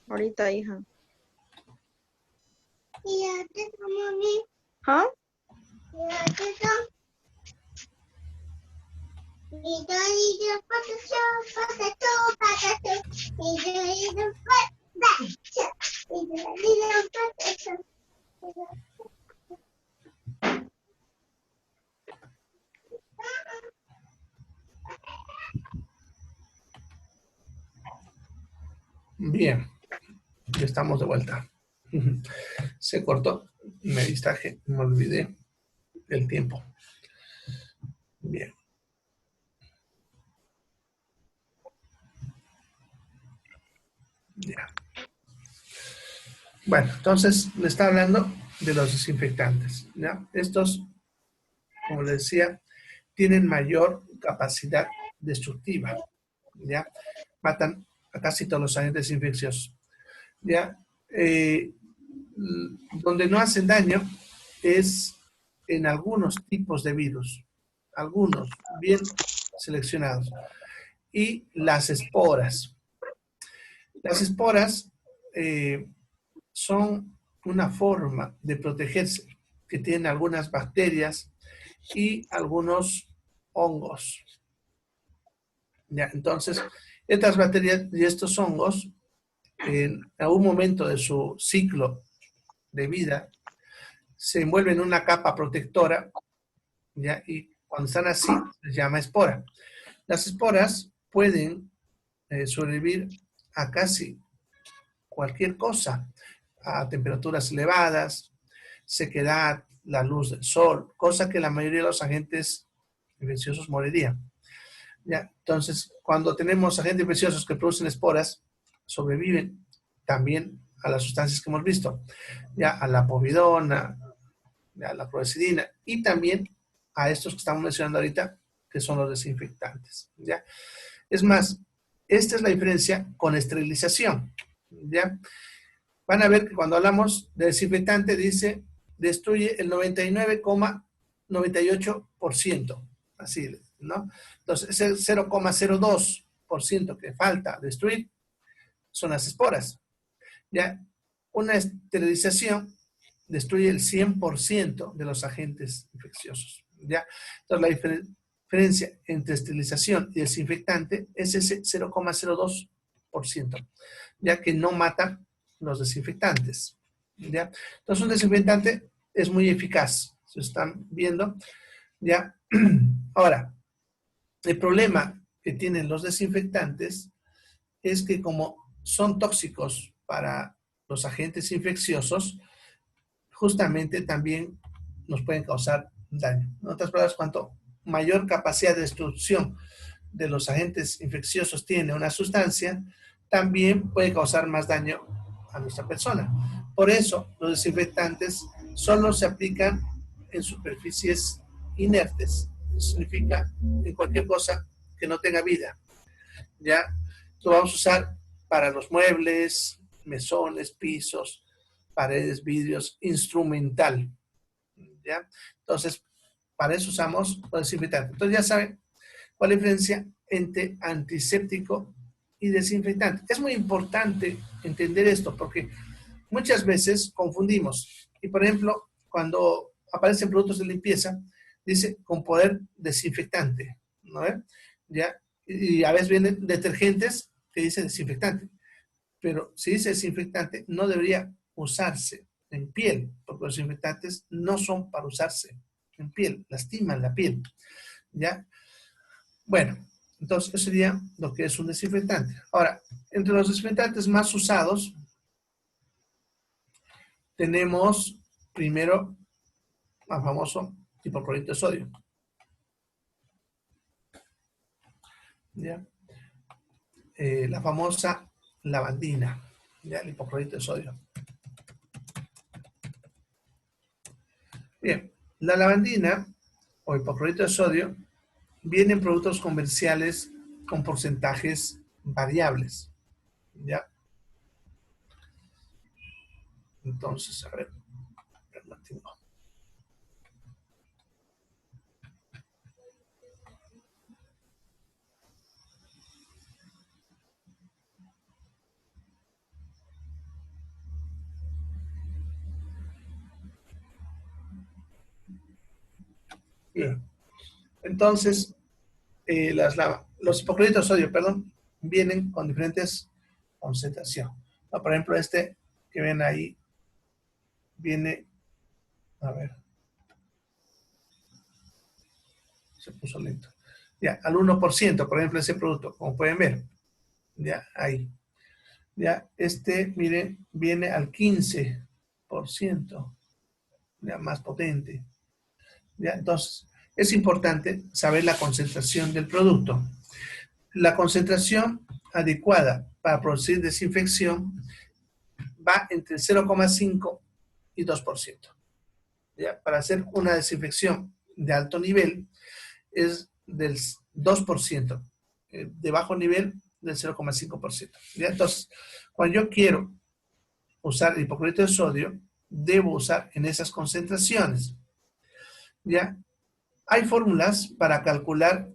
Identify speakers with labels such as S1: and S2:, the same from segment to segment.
S1: Ahorita, hija. ¿Ah?
S2: Bien, ya estamos de vuelta. Se cortó, me distraje, me olvidé del tiempo. Bien. Ya. Bueno, entonces le está hablando de los desinfectantes, ¿ya? Estos, como les decía, tienen mayor capacidad destructiva, ¿ya? Matan a casi todos los agentes infecciosos, ¿ya? Donde no hacen daño es en algunos tipos de virus, algunos bien seleccionados, y las esporas. Las esporas son una forma de protegerse que tienen algunas bacterias y algunos hongos. ¿Ya? Entonces, estas bacterias y estos hongos, en algún momento de su ciclo de vida, se envuelven en una capa protectora, ¿ya? Y cuando están así, se llama espora. Las esporas pueden sobrevivir a casi cualquier cosa, a temperaturas elevadas, sequedad, la luz del sol, cosa que la mayoría de los agentes infecciosos morirían. ¿Ya? Entonces, cuando tenemos agentes infecciosos que producen esporas, sobreviven también a las sustancias que hemos visto, ya a la povidona, a la clorexidina y también a estos que estamos mencionando ahorita, que son los desinfectantes. ¿Ya? Es más, esta es la diferencia con esterilización. ¿Ya? Van a ver que cuando hablamos de desinfectante dice destruye el 99,98%. Así, ¿no? Entonces, ese 0,02% que falta destruir son las esporas. ¿Ya? Una esterilización destruye el 100% de los agentes infecciosos. ¿Ya? Entonces, la diferencia entre esterilización y desinfectante es ese 0,02%, ya que no mata los desinfectantes. ¿Ya? Entonces, un desinfectante es muy eficaz. Se están viendo. ¿Ya? Ahora, el problema que tienen los desinfectantes es que como son tóxicos para los agentes infecciosos, justamente también nos pueden causar daño. En otras palabras, cuanto mayor capacidad de destrucción de los agentes infecciosos tiene una sustancia, también puede causar más daño a nuestra persona. Por eso, los desinfectantes solo se aplican en superficies inertes. Eso significa en cualquier cosa que no tenga vida. ¿Ya? Lo vamos a usar para los muebles, mesones, pisos, paredes, vidrios, instrumental. ¿Ya? Entonces, para eso usamos los desinfectantes. Entonces, ya saben cuál es la diferencia entre antiséptico y desinfectante. Es muy importante entender esto porque muchas veces confundimos. Y, por ejemplo, cuando aparecen productos de limpieza, dice con poder desinfectante, ¿no? ¿Ya? Y a veces vienen detergentes que dicen desinfectante. Pero si dice desinfectante, no debería usarse en piel, porque los desinfectantes no son para usarse en piel, lastiman la piel. ¿Ya? Bueno, entonces eso sería lo que es un desinfectante. Ahora, entre los desinfectantes más usados, tenemos primero al famoso hipoclorito de sodio. ¿Ya? La famosa lavandina, ¿ya? El hipoclorito de sodio. Bien, la lavandina o hipoclorito de sodio viene en productos comerciales con porcentajes variables, ¿ya? Entonces, a ver, Entonces, los hipocloritos de sodio, perdón, vienen con diferentes concentraciones. ¿No? Por ejemplo, este que ven ahí viene, a ver, se puso lento. Ya, al 1%, por ejemplo, ese producto, como pueden ver. Ya, ahí. Ya, este, miren, viene al 15%, ya, más potente. Ya, entonces, es importante saber la concentración del producto. La concentración adecuada para producir desinfección va entre 0,5 y 2%. ¿Ya? Para hacer una desinfección de alto nivel es del 2%, de bajo nivel del 0,5%. ¿Ya? Entonces, cuando yo quiero usar el hipoclorito de sodio, debo usar en esas concentraciones. ¿Ya? Hay fórmulas para calcular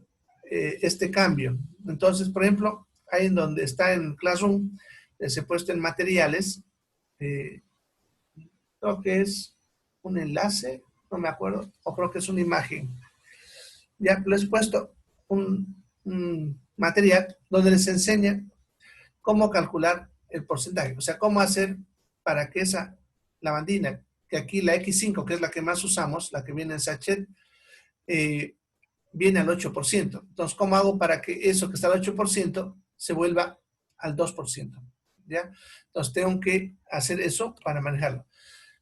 S2: este cambio. Entonces, por ejemplo, ahí en donde está en Classroom, les he puesto en materiales, creo que es un enlace, no me acuerdo, o creo que es una imagen. Ya les he puesto un material donde les enseña cómo calcular el porcentaje, o sea, cómo hacer para que esa lavandina, que aquí la X5, que es la que más usamos, la que viene en sachet, viene al 8%. Entonces, ¿cómo hago para que eso que está al 8% se vuelva al 2%? ¿Ya? Entonces, tengo que hacer eso para manejarlo,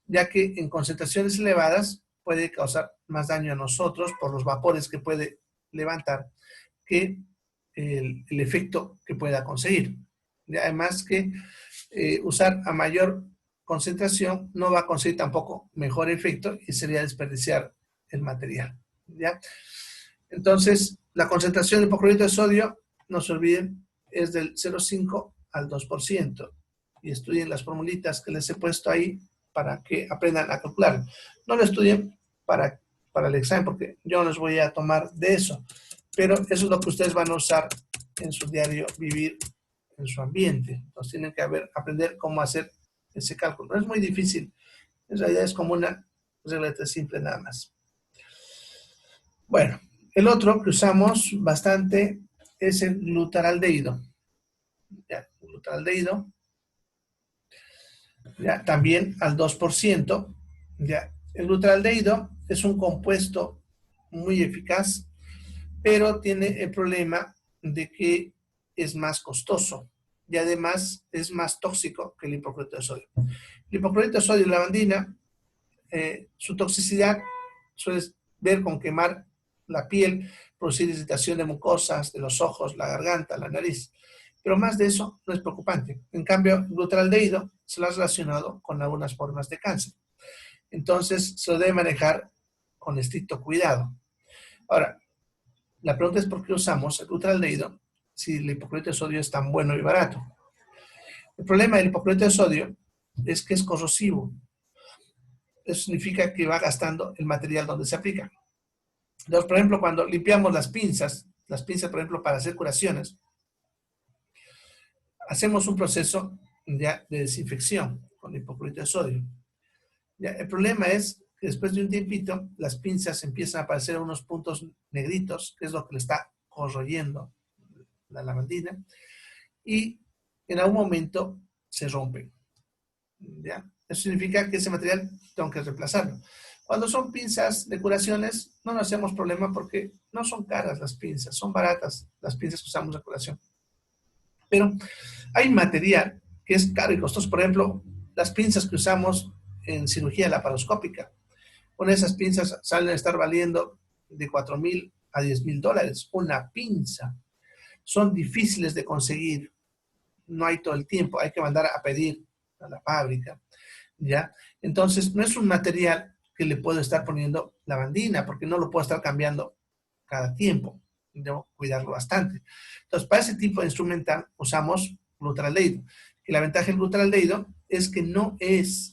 S2: ya que en concentraciones elevadas puede causar más daño a nosotros por los vapores que puede levantar que el efecto que pueda conseguir. Y además que usar a mayor concentración no va a conseguir tampoco mejor efecto y sería desperdiciar el material. ¿Ya? Entonces, la concentración de hipoclorito de sodio, no se olviden, es del 0,5 al 2%. Y estudien las formulitas que les he puesto ahí para que aprendan a calcular. No lo estudien para el examen porque yo no les voy a tomar de eso. Pero eso es lo que ustedes van a usar en su diario vivir en su ambiente. Entonces tienen que aprender cómo hacer ese cálculo. No es muy difícil. En realidad es como una regla simple nada más. Bueno, el otro que usamos bastante es el glutaraldehído. Ya, glutaraldehído, ya, también al 2%. Ya. El glutaraldehído es un compuesto muy eficaz, pero tiene el problema de que es más costoso y además es más tóxico que el hipoclorito de sodio. El hipoclorito de sodio y la lavandina, su toxicidad suele ver con quemar la piel, producir irritación de mucosas, de los ojos, la garganta, la nariz. Pero más de eso no es preocupante. En cambio, el glutaraldehído se lo ha relacionado con algunas formas de cáncer. Entonces, se lo debe manejar con estricto cuidado. Ahora, la pregunta es por qué usamos el glutaraldehído si el hipoclorito de sodio es tan bueno y barato. El problema del hipoclorito de sodio es que es corrosivo. Eso significa que va gastando el material donde se aplica. Entonces, por ejemplo, cuando limpiamos las pinzas, por ejemplo, para hacer curaciones, hacemos un proceso ya de desinfección con hipoclorito de sodio. Ya, el problema es que después de un tiempito, las pinzas empiezan a aparecer unos puntos negritos, que es lo que le está corroyendo la lavandina, y en algún momento se rompen. ¿Ya? Eso significa que ese material tengo que reemplazarlo. Cuando son pinzas de curaciones, no nos hacemos problema porque no son caras las pinzas, son baratas las pinzas que usamos de curación. Pero hay material que es caro y costoso. Por ejemplo, las pinzas que usamos en cirugía laparoscópica. Con esas pinzas salen a estar valiendo de $4,000 a $10,000. Una pinza. Son difíciles de conseguir. No hay todo el tiempo. Hay que mandar a pedir a la fábrica. ¿Ya? Entonces, no es un material que le puedo estar poniendo lavandina, porque no lo puedo estar cambiando cada tiempo. Debo cuidarlo bastante. Entonces, para ese tipo de instrumental usamos glutaraldehído. Y la ventaja del glutaraldehído es que no es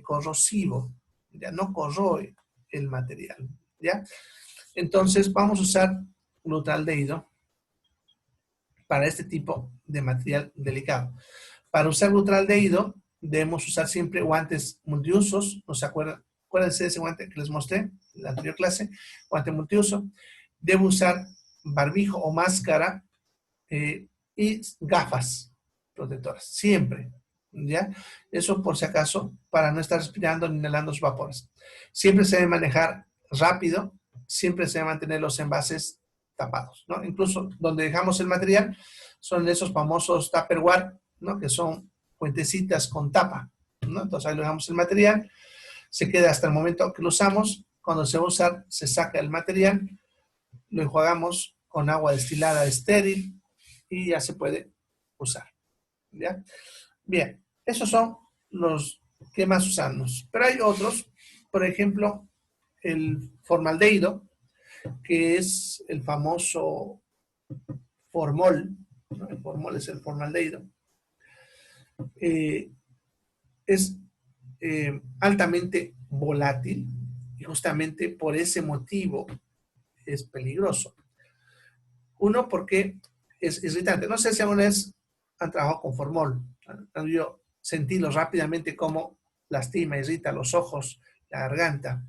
S2: corrosivo, ya no corroe el material, ¿ya? Entonces, vamos a usar glutaraldehído para este tipo de material delicado. Para usar glutaraldehído, debemos usar siempre guantes multiusos, ¿no se acuerdan? Acuérdense de ese guante que les mostré en la anterior clase, guante multiuso. Debe usar barbijo o máscara y gafas protectoras, siempre, ¿ya? Eso por si acaso, para no estar respirando ni inhalando los vapores. Siempre se debe manejar rápido, siempre se debe mantener los envases tapados, ¿no? Incluso donde dejamos el material son esos famosos Tupperware, ¿no? Que son fuentecitas con tapa, ¿no? Entonces ahí lo dejamos el material, se queda hasta el momento que lo usamos. Cuando se va a usar, se saca el material, lo enjuagamos con agua destilada estéril y ya se puede usar, ¿ya? Bien, esos son los que más usamos. Pero hay otros, por ejemplo, el formaldehído, que es el famoso formol, ¿no? El formol es el formaldehído. Es altamente volátil y justamente por ese motivo es peligroso. Uno, porque es irritante. No sé si alguna vez han trabajado con formol. Yo sentí rápidamente cómo lastima, irrita los ojos, la garganta.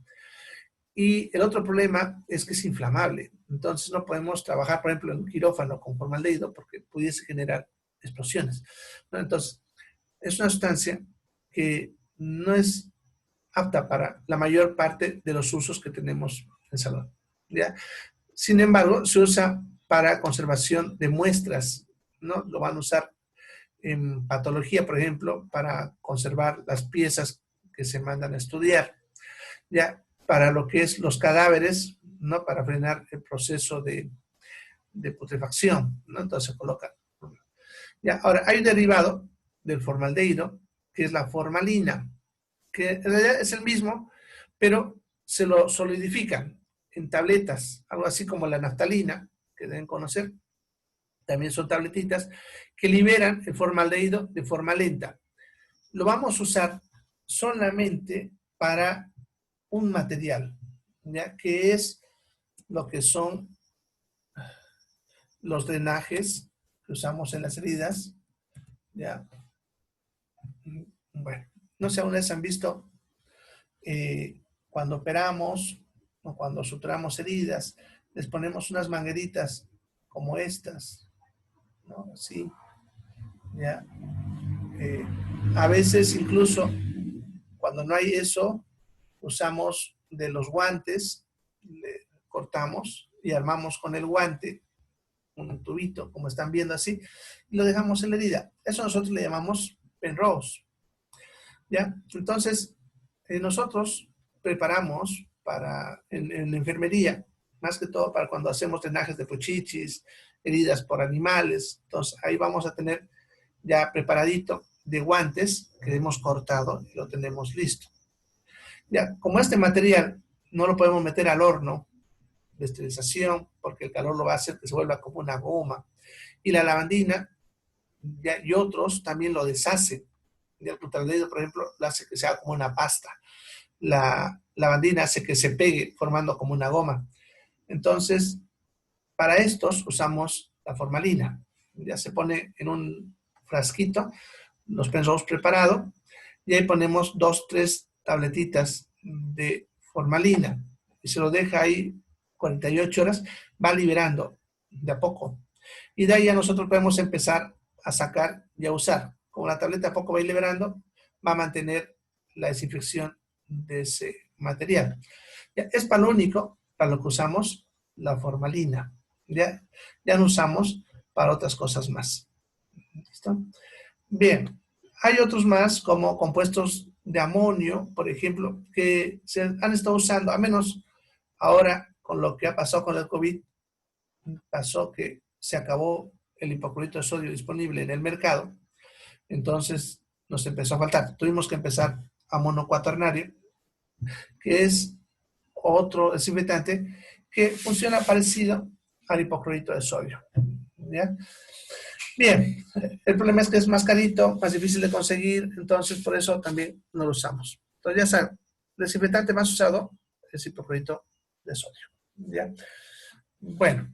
S2: Y el otro problema es que es inflamable. Entonces no podemos trabajar, por ejemplo, en un quirófano con formaldehído porque pudiese generar explosiones, ¿no? Entonces, es una sustancia que no es apta para la mayor parte de los usos que tenemos en salud, ¿ya? Sin embargo, se usa para conservación de muestras, ¿no? Lo van a usar en patología, por ejemplo, para conservar las piezas que se mandan a estudiar, ya para lo que es los cadáveres, ¿no? Para frenar el proceso de putrefacción, ¿no? Entonces se coloca. Ya, ahora, hay un derivado del formaldehído, que es la formalina, que en realidad es el mismo, pero se lo solidifican en tabletas, algo así como la naftalina, que deben conocer. También son tabletitas que liberan el formaldehído de forma lenta. Lo vamos a usar solamente para un material, ¿ya? Que es lo que son los drenajes que usamos en las heridas, ¿ya? Bueno, no sé, aún vez han visto cuando operamos o cuando suturamos heridas, les ponemos unas mangueritas como estas, ¿no? Así, ¿ya? A veces incluso cuando no hay eso, usamos de los guantes, le cortamos y armamos con el guante un tubito, como están viendo así, y lo dejamos en la herida. Eso nosotros le llamamos penrose, ¿ya? Entonces, nosotros preparamos en la enfermería, más que todo para cuando hacemos drenajes de puchichis, heridas por animales. Entonces, ahí vamos a tener ya preparadito de guantes que hemos cortado y lo tenemos listo. Ya, como este material no lo podemos meter al horno de esterilización porque el calor lo va a hacer que se vuelva como una goma. Y la lavandina ya, y otros también lo deshacen. El butaldehído, por ejemplo, lo hace que sea como una pasta. La lavandina hace que se pegue formando como una goma. Entonces, para estos usamos la formalina. Ya se pone en un frasquito los penrose preparados y ahí ponemos 2, 3 tabletitas de formalina y se lo deja ahí 48 horas, va liberando de a poco. Y de ahí ya nosotros podemos empezar a sacar y a usar. Como la tableta a poco va a ir liberando, va a mantener la desinfección de ese material. Ya, es para lo único, para lo que usamos la formalina. Ya no usamos para otras cosas más. ¿Listo? Bien, hay otros más como compuestos de amonio, por ejemplo, que se han estado usando, a menos ahora con lo que ha pasado con el COVID, pasó que se acabó el hipoclorito de sodio disponible en el mercado, entonces nos empezó a faltar. Tuvimos que empezar amonio cuaternario, que es otro desinfectante que funciona parecido al hipoclorito de sodio. ¿Ya? Bien, el problema es que es más carito, más difícil de conseguir, entonces por eso también no lo usamos. Entonces ya saben, el desinfectante más usado es hipoclorito de sodio. ¿Ya? Bueno.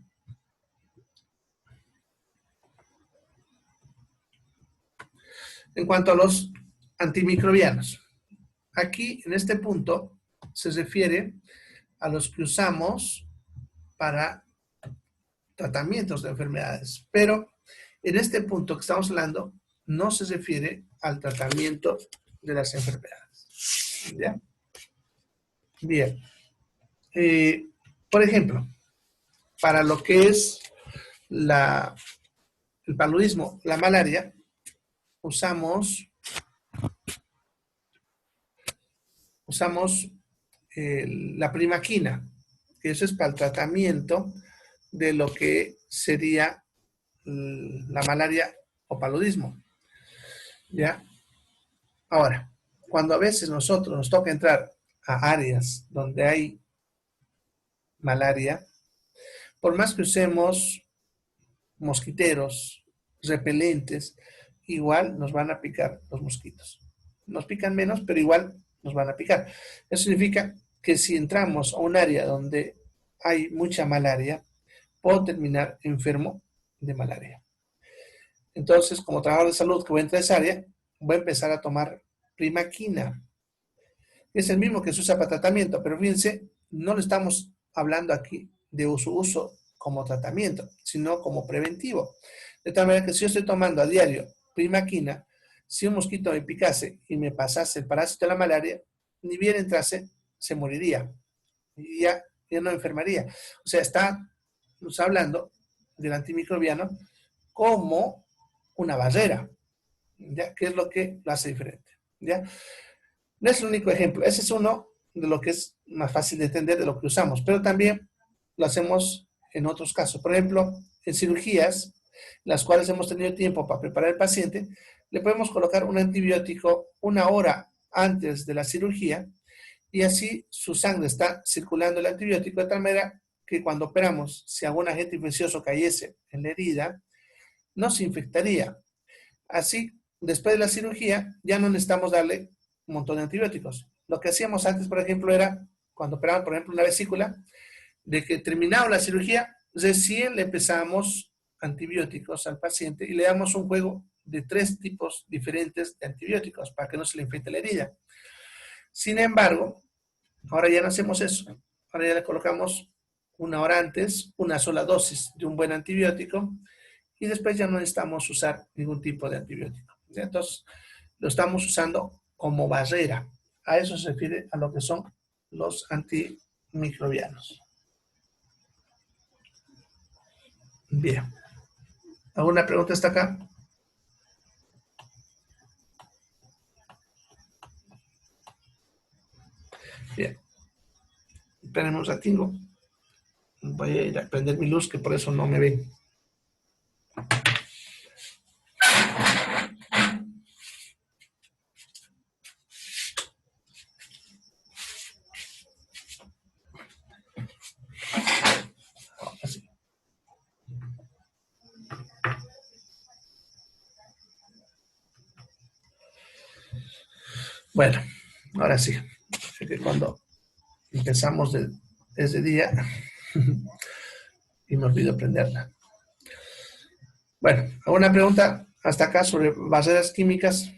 S2: En cuanto a los antimicrobianos, aquí en este punto se refiere a los que usamos para tratamientos de enfermedades. Pero en este punto que estamos hablando, no se refiere al tratamiento de las enfermedades. ¿Ya? Bien. Por ejemplo, para lo que es el paludismo, la malaria, usamos la primaquina, que eso es para el tratamiento de lo que sería la malaria o paludismo. ¿Ya? Ahora, cuando a veces nosotros nos toca entrar a áreas donde hay malaria, por más que usemos mosquiteros, repelentes, igual nos van a picar los mosquitos. Nos pican menos, pero igual nos van a picar. Eso significa que si entramos a un área donde hay mucha malaria, puedo terminar enfermo de malaria. Entonces, como trabajador de salud que voy a entrar a esa área, voy a empezar a tomar primaquina. Es el mismo que se usa para tratamiento, pero fíjense, no lo estamos hablando aquí de su uso como tratamiento, sino como preventivo. De tal manera que si yo estoy tomando a diario primaquina, si un mosquito me picase y me pasase el parásito de la malaria, ni bien entrase, se moriría. Y ya no enfermaría. O sea, estamos hablando del antimicrobiano como una barrera, ¿ya? ¿Qué es lo que lo hace diferente? ¿Ya? No es el único ejemplo. Ese es uno de lo que es más fácil de entender de lo que usamos, pero también lo hacemos en otros casos. Por ejemplo, en cirugías, las cuales hemos tenido tiempo para preparar al paciente, le podemos colocar un antibiótico 1 hora antes de la cirugía y así su sangre está circulando el antibiótico de tal manera que cuando operamos, si algún agente infeccioso cayese en la herida, no se infectaría. Así, después de la cirugía, ya no necesitamos darle un montón de antibióticos. Lo que hacíamos antes, por ejemplo, era cuando operaban, por ejemplo, una vesícula, de que terminaba la cirugía, recién le empezamos antibióticos al paciente y le damos un juego de 3 tipos diferentes de antibióticos para que no se le infecte la herida. Sin embargo, ahora ya no hacemos eso. Ahora ya le colocamos 1 hora antes una sola dosis de un buen antibiótico y después ya no necesitamos usar ningún tipo de antibiótico. Entonces, lo estamos usando como barrera. A eso se refiere a lo que son los antimicrobianos. Bien. ¿Alguna pregunta hasta acá? Bien. Espérenme un ratingo. Voy a ir a prender mi luz, que por eso no me ven. Así. Bueno, ahora sí. Así que cuando empezamos desde día y me olvido prenderla. Bueno, ¿alguna pregunta hasta acá sobre barreras químicas?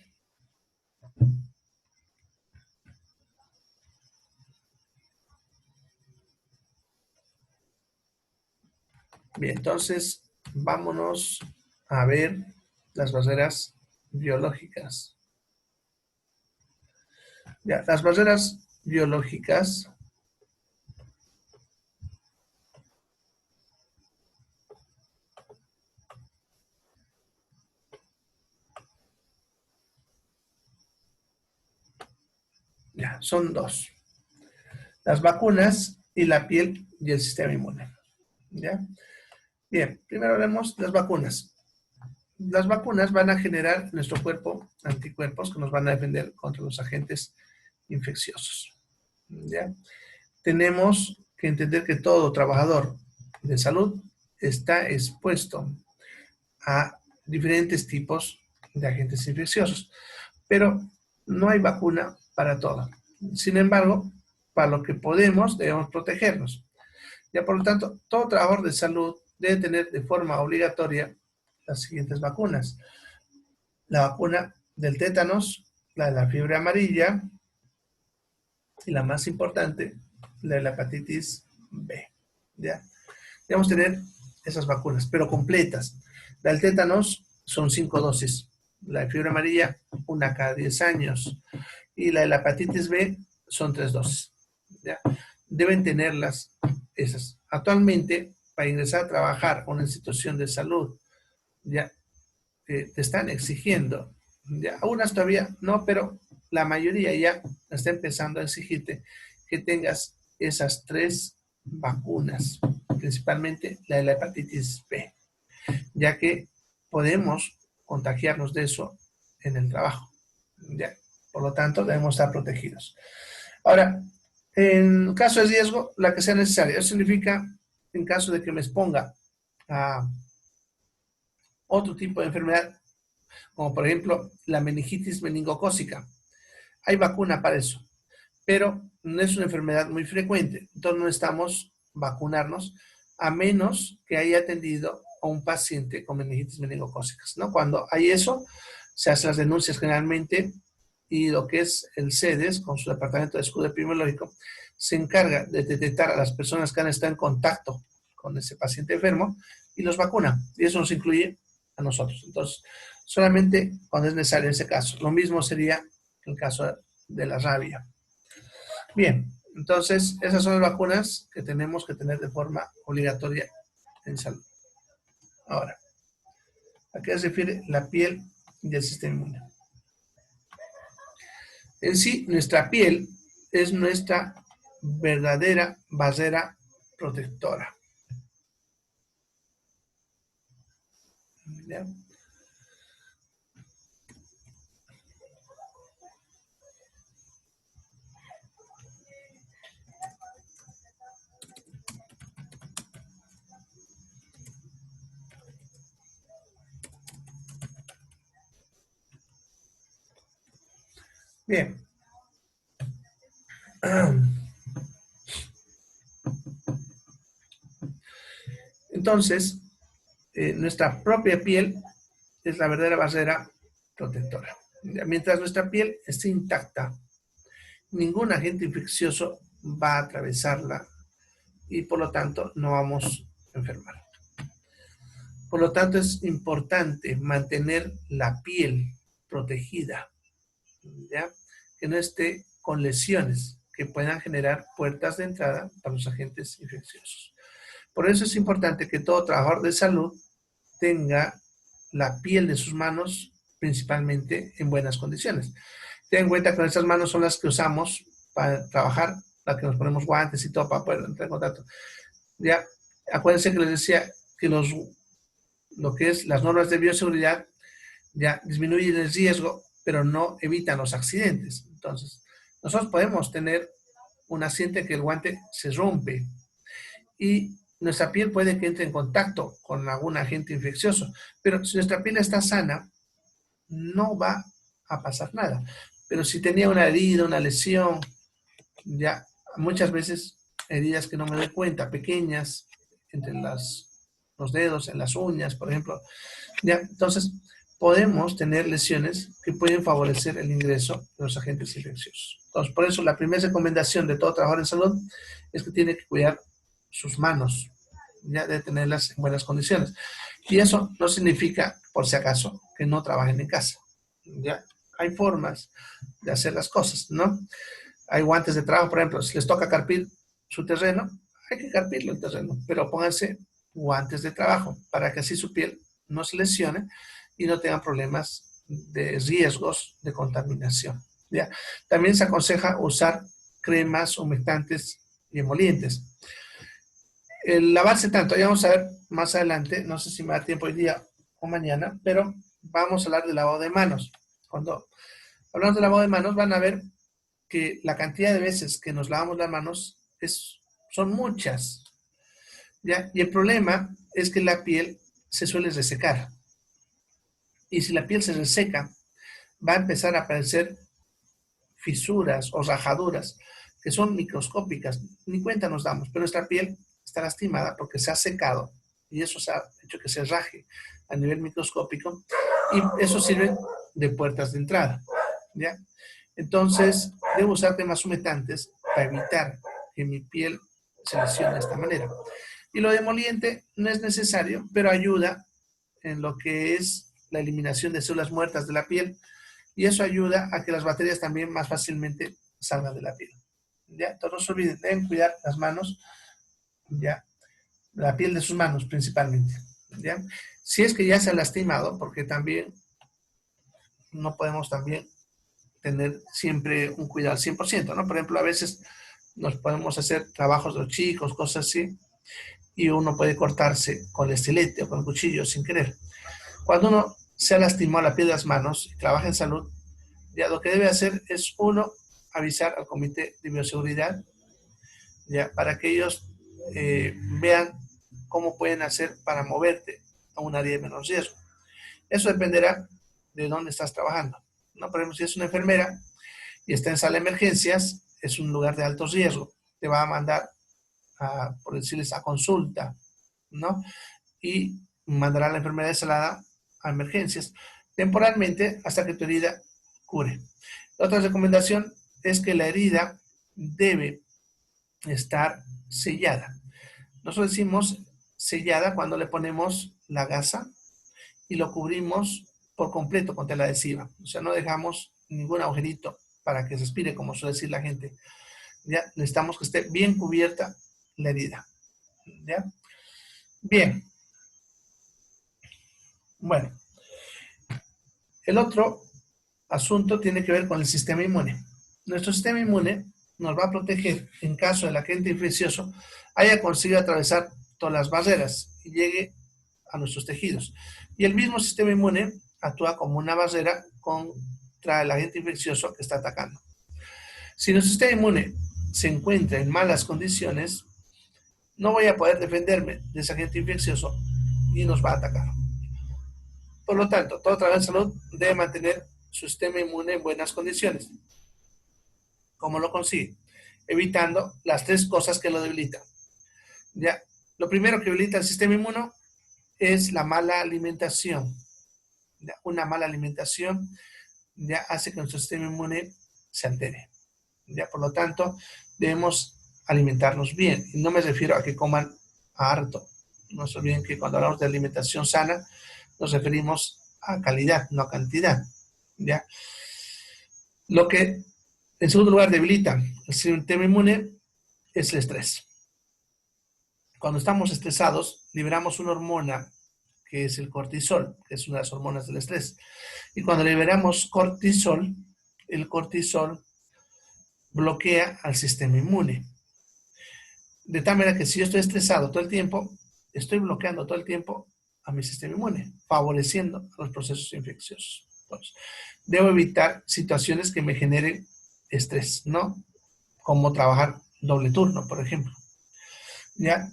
S2: Bien, entonces vámonos a ver las barreras biológicas. Ya, las barreras biológicas ya, son 2. Las vacunas y la piel y el sistema inmune. ¿Ya? Bien, primero hablemos de las vacunas. Las vacunas van a generar en nuestro cuerpo anticuerpos que nos van a defender contra los agentes infecciosos. ¿Ya? Tenemos que entender que todo trabajador de salud está expuesto a diferentes tipos de agentes infecciosos, pero no hay vacuna para todo. Sin embargo, para lo que podemos, debemos protegernos. Ya por lo tanto, todo trabajador de salud debe tener de forma obligatoria las siguientes vacunas. La vacuna del tétanos, la de la fiebre amarilla, y la más importante, la de la hepatitis B. ¿Ya? Debemos tener esas vacunas, pero completas. La del tétanos son 5 dosis. La de fiebre amarilla, una cada 10 años. Y la de la hepatitis B son 3 dosis. ¿Ya? Deben tenerlas esas. Actualmente, para ingresar a trabajar a una institución de salud, ya te están exigiendo, ya, algunas todavía no, pero la mayoría ya está empezando a exigirte que tengas esas 3 vacunas, principalmente la de la hepatitis B, ya que podemos contagiarnos de eso en el trabajo. ¿Ya? Por lo tanto, debemos estar protegidos. Ahora, en caso de riesgo, la que sea necesaria. Eso significa, en caso de que me exponga a otro tipo de enfermedad, como por ejemplo la meningitis meningocócica. Hay vacuna para eso, pero no es una enfermedad muy frecuente, entonces no necesitamos vacunarnos a menos que haya atendido a un paciente con meningitis meningocócicas, ¿no? Cuando hay eso, se hacen las denuncias generalmente y lo que es el CEDES, con su departamento de escudo epidemiológico, se encarga de detectar a las personas que han estado en contacto con ese paciente enfermo y los vacuna, y eso nos incluye a nosotros. Entonces, solamente cuando es necesario ese caso. Lo mismo sería el caso de la rabia. Bien, entonces esas son las vacunas que tenemos que tener de forma obligatoria en salud. Ahora, ¿a qué se refiere la piel y el sistema inmune? En sí, nuestra piel es nuestra verdadera barrera protectora. ¿Ya? Bien. Entonces, nuestra propia piel es la verdadera barrera protectora. Mientras nuestra piel esté intacta, ningún agente infeccioso va a atravesarla y por lo tanto no vamos a enfermar. Por lo tanto es importante mantener la piel protegida, ¿ya? Que no esté con lesiones que puedan generar puertas de entrada para los agentes infecciosos. Por eso es importante que todo trabajador de salud tenga la piel de sus manos principalmente en buenas condiciones. Ten en cuenta que nuestras manos son las que usamos para trabajar, las que nos ponemos guantes y todo para poder entrar en contacto. Ya, acuérdense que les decía que lo que es las normas de bioseguridad ya disminuyen el riesgo, pero no evitan los accidentes. Entonces, nosotros podemos tener un accidente que el guante se rompe y nuestra piel puede que entre en contacto con algún agente infeccioso, pero si nuestra piel está sana, no va a pasar nada. Pero si tenía una herida, una lesión, ya muchas veces heridas que no me doy cuenta, pequeñas, entre los dedos, en las uñas, por ejemplo, ya, entonces podemos tener lesiones que pueden favorecer el ingreso de los agentes infecciosos. Entonces, por eso la primera recomendación de todo trabajador en salud es que tiene que cuidar sus manos, ya de tenerlas en buenas condiciones. Y eso no significa, por si acaso, que no trabajen en casa. Ya hay formas de hacer las cosas, ¿no? Hay guantes de trabajo, por ejemplo, si les toca carpir su terreno, hay que carpirlo el terreno, pero pónganse guantes de trabajo para que así su piel no se lesione y no tengan problemas de riesgos de contaminación. ¿Ya? También se aconseja usar cremas humectantes y emolientes. El lavarse tanto, ya vamos a ver más adelante, no sé si me da tiempo hoy día o mañana, pero vamos a hablar del lavado de manos. Cuando hablamos de lavado de manos van a ver que la cantidad de veces que nos lavamos las manos son muchas, ¿ya? Y el problema es que la piel se suele resecar. Y si la piel se reseca, va a empezar a aparecer fisuras o rajaduras que son microscópicas, ni cuenta nos damos, pero nuestra piel está lastimada porque se ha secado y eso se ha hecho que se raje a nivel microscópico y eso sirve de puertas de entrada, ¿ya? Entonces, debo usar cremas humectantes para evitar que mi piel se lesione de esta manera. Y lo demoliente no es necesario, pero ayuda en lo que es la eliminación de células muertas de la piel, y eso ayuda a que las bacterias también más fácilmente salgan de la piel. ¿Ya? Entonces no se olviden, deben cuidar las manos, ¿ya? La piel de sus manos principalmente. ¿Ya? Si es que ya se ha lastimado, porque también no podemos también tener siempre un cuidado al 100%, ¿no? Por ejemplo, a veces nos podemos hacer trabajos de los chicos, cosas así, y uno puede cortarse con el estilete o con el cuchillo sin querer. Cuando uno se ha lastimado la piel de las manos y trabaja en salud, ya lo que debe hacer es uno avisar al comité de bioseguridad, ya para que ellos vean cómo pueden hacer para moverte a un área de menos riesgo. Eso dependerá de dónde estás trabajando, ¿no? Por ejemplo, si es una enfermera y está en sala de emergencias, es un lugar de alto riesgo. Te va a mandar, por decirles, a consulta, ¿no? Y mandará a la enfermera de salada a emergencias, temporalmente hasta que tu herida cure. La otra recomendación es que la herida debe estar sellada. Nosotros decimos sellada cuando le ponemos la gasa y lo cubrimos por completo con tela adhesiva. O sea, no dejamos ningún agujerito para que respire, como suele decir la gente. Ya necesitamos que esté bien cubierta la herida. ¿Ya? Bien. Bueno, el otro asunto tiene que ver con el sistema inmune. Nuestro sistema inmune nos va a proteger en caso del agente infeccioso haya conseguido atravesar todas las barreras y llegue a nuestros tejidos. Y el mismo sistema inmune actúa como una barrera contra el agente infeccioso que está atacando. Si nuestro sistema inmune se encuentra en malas condiciones, no voy a poder defenderme de ese agente infeccioso y nos va a atacar. Por lo tanto, todo trabajador de salud debe mantener su sistema inmune en buenas condiciones. ¿Cómo lo consigue? Evitando las tres cosas que lo debilitan. ¿Ya? Lo primero que debilita el sistema inmune es la mala alimentación. ¿Ya? Una mala alimentación ya hace que nuestro sistema inmune se altere. ¿Ya? Por lo tanto, debemos alimentarnos bien. Y no me refiero a que coman harto. No se olviden que cuando hablamos de alimentación sana, nos referimos a calidad, no a cantidad. ¿Ya? Lo que, en segundo lugar, debilita el sistema inmune es el estrés. Cuando estamos estresados, liberamos una hormona que es el cortisol, que es una de las hormonas del estrés. Y cuando liberamos cortisol, el cortisol bloquea al sistema inmune. De tal manera que si yo estoy estresado todo el tiempo, estoy bloqueando todo el tiempo a mi sistema inmune, favoreciendo los procesos infecciosos. Entonces, debo evitar situaciones que me generen estrés, ¿no? Como trabajar doble turno, por ejemplo. ¿Ya?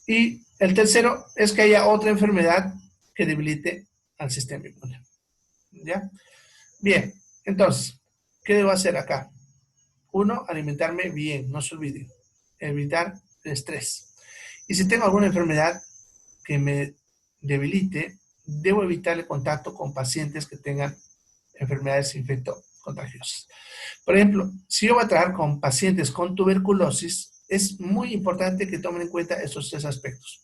S2: Y el tercero es que haya otra enfermedad que debilite al sistema inmune. ¿Ya? Bien, entonces, ¿qué debo hacer acá? Uno, alimentarme bien, no se olviden. Evitar el estrés. Y si tengo alguna enfermedad que me debilite, debo evitar el contacto con pacientes que tengan enfermedades infectocontagiosas. Por ejemplo, si yo voy a trabajar con pacientes con tuberculosis, es muy importante que tomen en cuenta estos tres aspectos,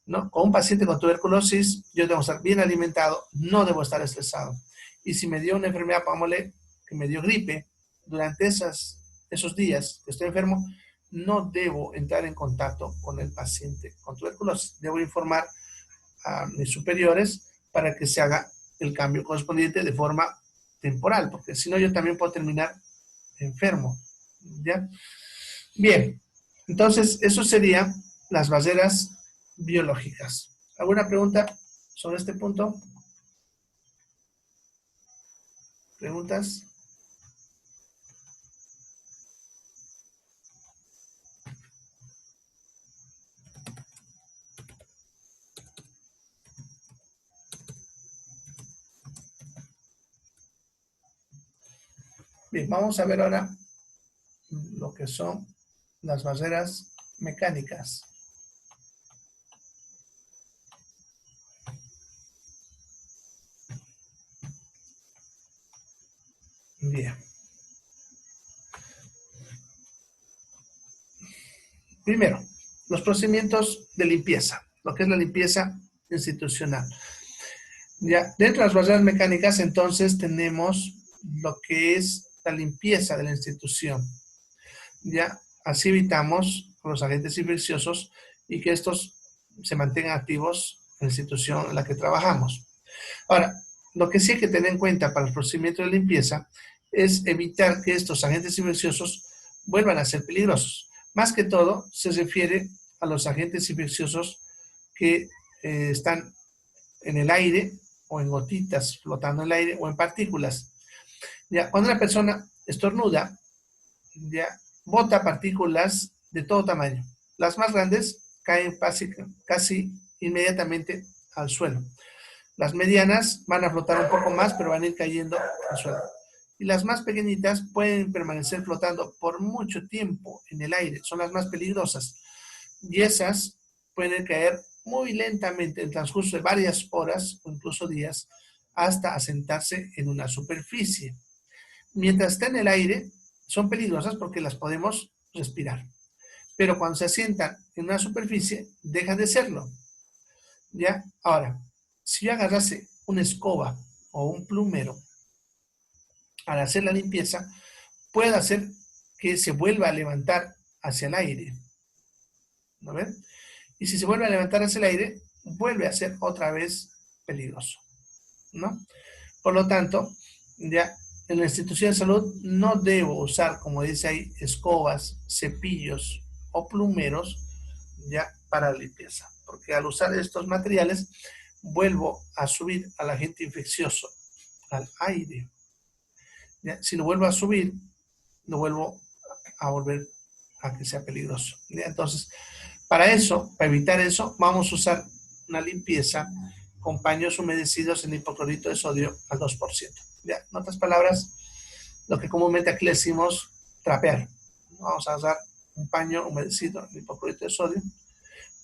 S2: ¿no? Con un paciente con tuberculosis, yo debo estar bien alimentado, no debo estar estresado. Y si me dio una enfermedad, pongámosle que me dio gripe, durante esos días que estoy enfermo, no debo entrar en contacto con el paciente con tuberculosis. Debo informar a mis superiores para que se haga el cambio correspondiente de forma temporal, porque si no yo también puedo terminar enfermo. ¿Ya? Bien, entonces eso serían las barreras biológicas. ¿Alguna pregunta sobre este punto? ¿Preguntas? Bien, vamos a ver ahora lo que son las barreras mecánicas. Bien. Primero, los procedimientos de limpieza, lo que es la limpieza institucional. Ya, dentro de las barreras mecánicas, entonces, tenemos lo que es la limpieza de la institución. Ya, así evitamos los agentes infecciosos y que estos se mantengan activos en la institución en la que trabajamos. Ahora, lo que sí hay que tener en cuenta para el procedimiento de limpieza es evitar que estos agentes infecciosos vuelvan a ser peligrosos. Más que todo, se refiere a los agentes infecciosos que están en el aire o en gotitas flotando en el aire o en partículas. Ya, cuando una persona estornuda, ya bota partículas de todo tamaño. Las más grandes caen casi inmediatamente al suelo. Las medianas van a flotar un poco más, pero van a ir cayendo al suelo. Y las más pequeñitas pueden permanecer flotando por mucho tiempo en el aire. Son las más peligrosas. Y esas pueden caer muy lentamente en el transcurso de varias horas o incluso días hasta asentarse en una superficie. Mientras está en el aire, son peligrosas porque las podemos respirar. Pero cuando se asientan en una superficie, dejan de serlo. ¿Ya? Ahora, si yo agarrase una escoba o un plumero al hacer la limpieza, puede hacer que se vuelva a levantar hacia el aire. ¿No ven? Y si se vuelve a levantar hacia el aire, vuelve a ser otra vez peligroso, ¿no? Por lo tanto, ya en la institución de salud no debo usar, como dice ahí, escobas, cepillos o plumeros ya para la limpieza, porque al usar estos materiales vuelvo a subir al agente infeccioso al aire. ¿Ya? Si lo vuelvo a subir, lo vuelvo a volver a que sea peligroso. ¿Ya? Entonces, para eso, para evitar eso, vamos a usar una limpieza con paños humedecidos en hipoclorito de sodio al 2%. ¿Ya? En otras palabras, lo que comúnmente aquí le decimos trapear. Vamos a usar un paño humedecido en hipoclorito de sodio,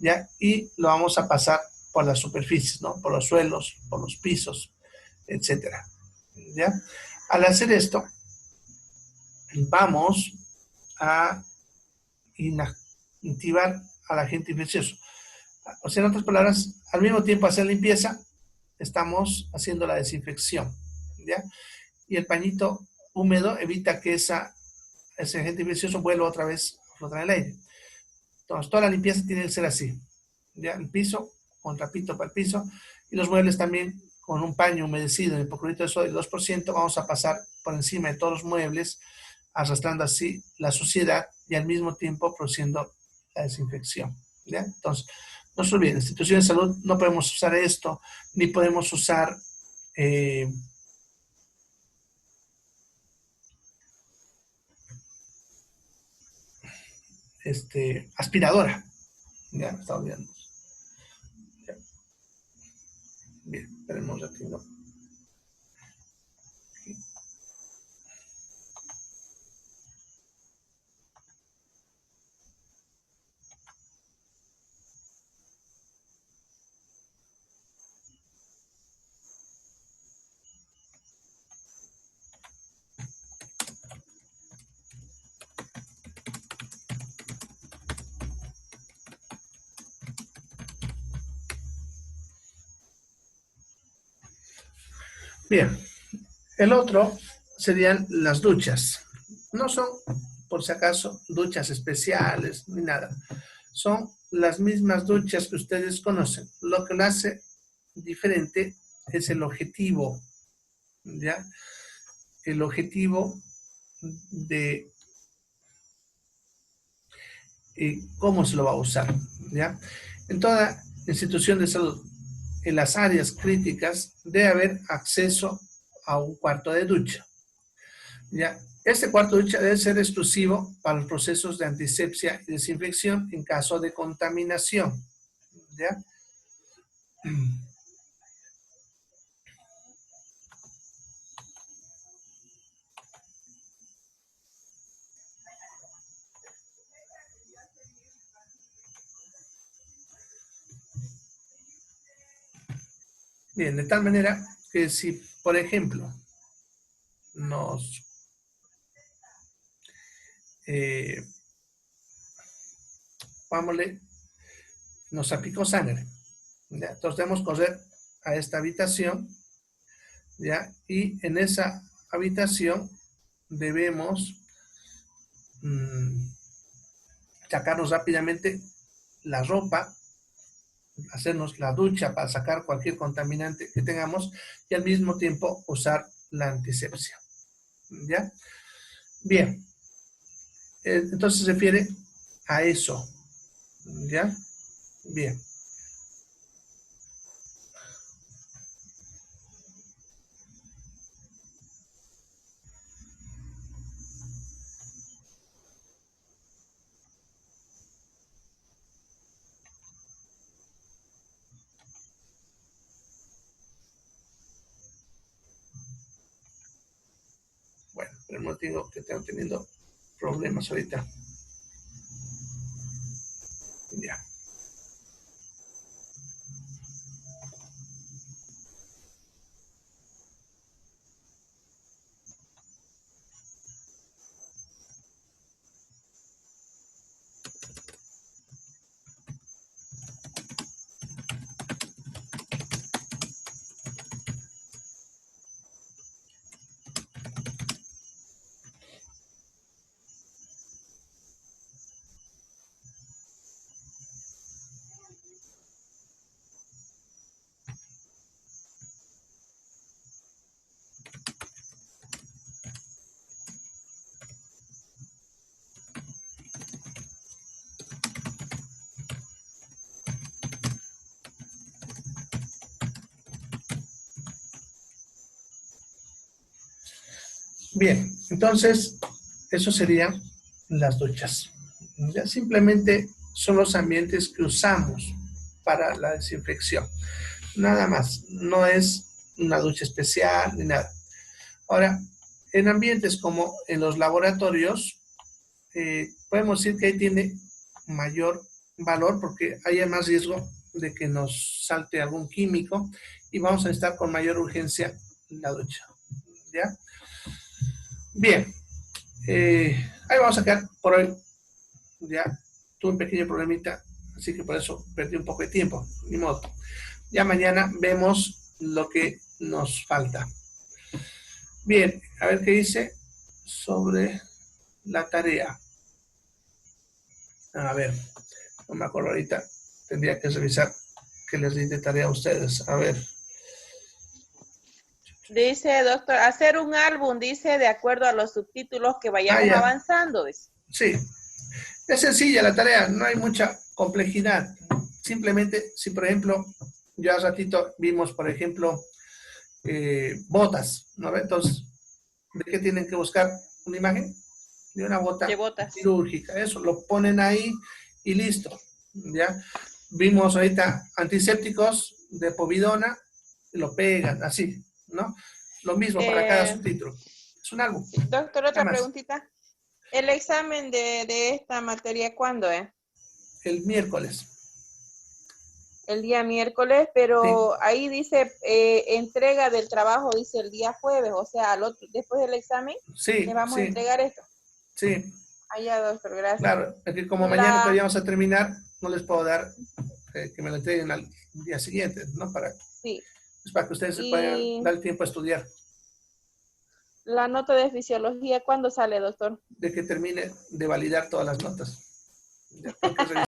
S2: ¿ya? Y lo vamos a pasar por las superficies, ¿no? Por los suelos, por los pisos, etcétera. ¿Ya? Al hacer esto, vamos a inactivar al agente infeccioso. O sea, en otras palabras, al mismo tiempo hacer limpieza, estamos haciendo la desinfección, ¿ya? Y el pañito húmedo evita que ese agente infeccioso vuelva otra vez a flotar en el aire. Entonces, toda la limpieza tiene que ser así, ¿ya? El piso, con trapito para el piso, y los muebles también con un paño humedecido en hipoclorito de sodio del 2%, vamos a pasar por encima de todos los muebles, arrastrando así la suciedad y al mismo tiempo produciendo la desinfección, ¿ya? Entonces, no se olviden, en instituciones de salud no podemos usar esto, ni podemos usar aspiradora. Ya, me está olvidando. Ya. Bien, esperemos un ratito. Bien, el otro serían las duchas. No son, por si acaso, duchas especiales ni nada. Son las mismas duchas que ustedes conocen. Lo que lo hace diferente es el objetivo, ¿ya? El objetivo de cómo se lo va a usar, ¿ya? En toda institución de salud, en las áreas críticas, debe haber acceso a un cuarto de ducha, ¿ya? Este cuarto de ducha debe ser exclusivo para los procesos de antisepsia y desinfección en caso de contaminación, ¿ya? Bien, de tal manera que si, por ejemplo, nos pongámosle, nos aplicó sangre. ¿Ya? Entonces debemos correr a esta habitación, ¿ya? Y en esa habitación debemos sacarnos rápidamente la ropa, hacernos la ducha para sacar cualquier contaminante que tengamos y al mismo tiempo usar la antisepsia. ¿Ya? Bien. Entonces se refiere a eso. ¿Ya? Bien. Bueno, pero no digo que estén teniendo problemas ahorita. Ya. Bien, entonces, eso serían las duchas. Ya simplemente son los ambientes que usamos para la desinfección. Nada más, no es una ducha especial ni nada. Ahora, en ambientes como en los laboratorios, podemos decir que ahí tiene mayor valor porque hay más riesgo de que nos salte algún químico y vamos a estar con mayor urgencia la ducha. ¿Ya? Bien, ahí vamos a quedar por hoy. Ya tuve un pequeño problemita, así que por eso perdí un poco de tiempo, ni modo. Ya mañana vemos lo que nos falta. Bien, a ver qué dice sobre la tarea. A ver, no me acuerdo ahorita, tendría que revisar qué les di de tarea a ustedes. A ver.
S3: Dice, doctor, hacer un álbum, dice, de acuerdo a los subtítulos que vayamos avanzando. Dice.
S2: Sí, es sencilla la tarea, no hay mucha complejidad. Simplemente, si por ejemplo, ya hace ratito vimos, por ejemplo, botas, ¿no? Entonces, ¿de qué tienen que buscar una imagen? De una bota quirúrgica. Eso, lo ponen ahí y listo. ¿Ya? Vimos ahorita antisépticos de povidona, y lo pegan, así, ¿no? Lo mismo para cada subtítulo. Es un álbum.
S3: Doctor, otra preguntita. ¿El examen de esta materia cuándo es?
S2: El miércoles.
S3: El día miércoles, pero
S2: sí.
S3: Ahí dice entrega del trabajo, dice el día jueves, o sea, después del examen, ¿le vamos a entregar esto?
S2: Sí.
S3: Allá, doctor, gracias.
S2: Claro, porque como mañana todavía vamos a terminar, no les puedo dar que me lo entreguen al día siguiente, ¿no? Es para que ustedes se puedan dar el tiempo a estudiar.
S3: La nota de fisiología, ¿cuándo sale, doctor?
S2: De que termine de validar todas las notas. Ya tengo que revisar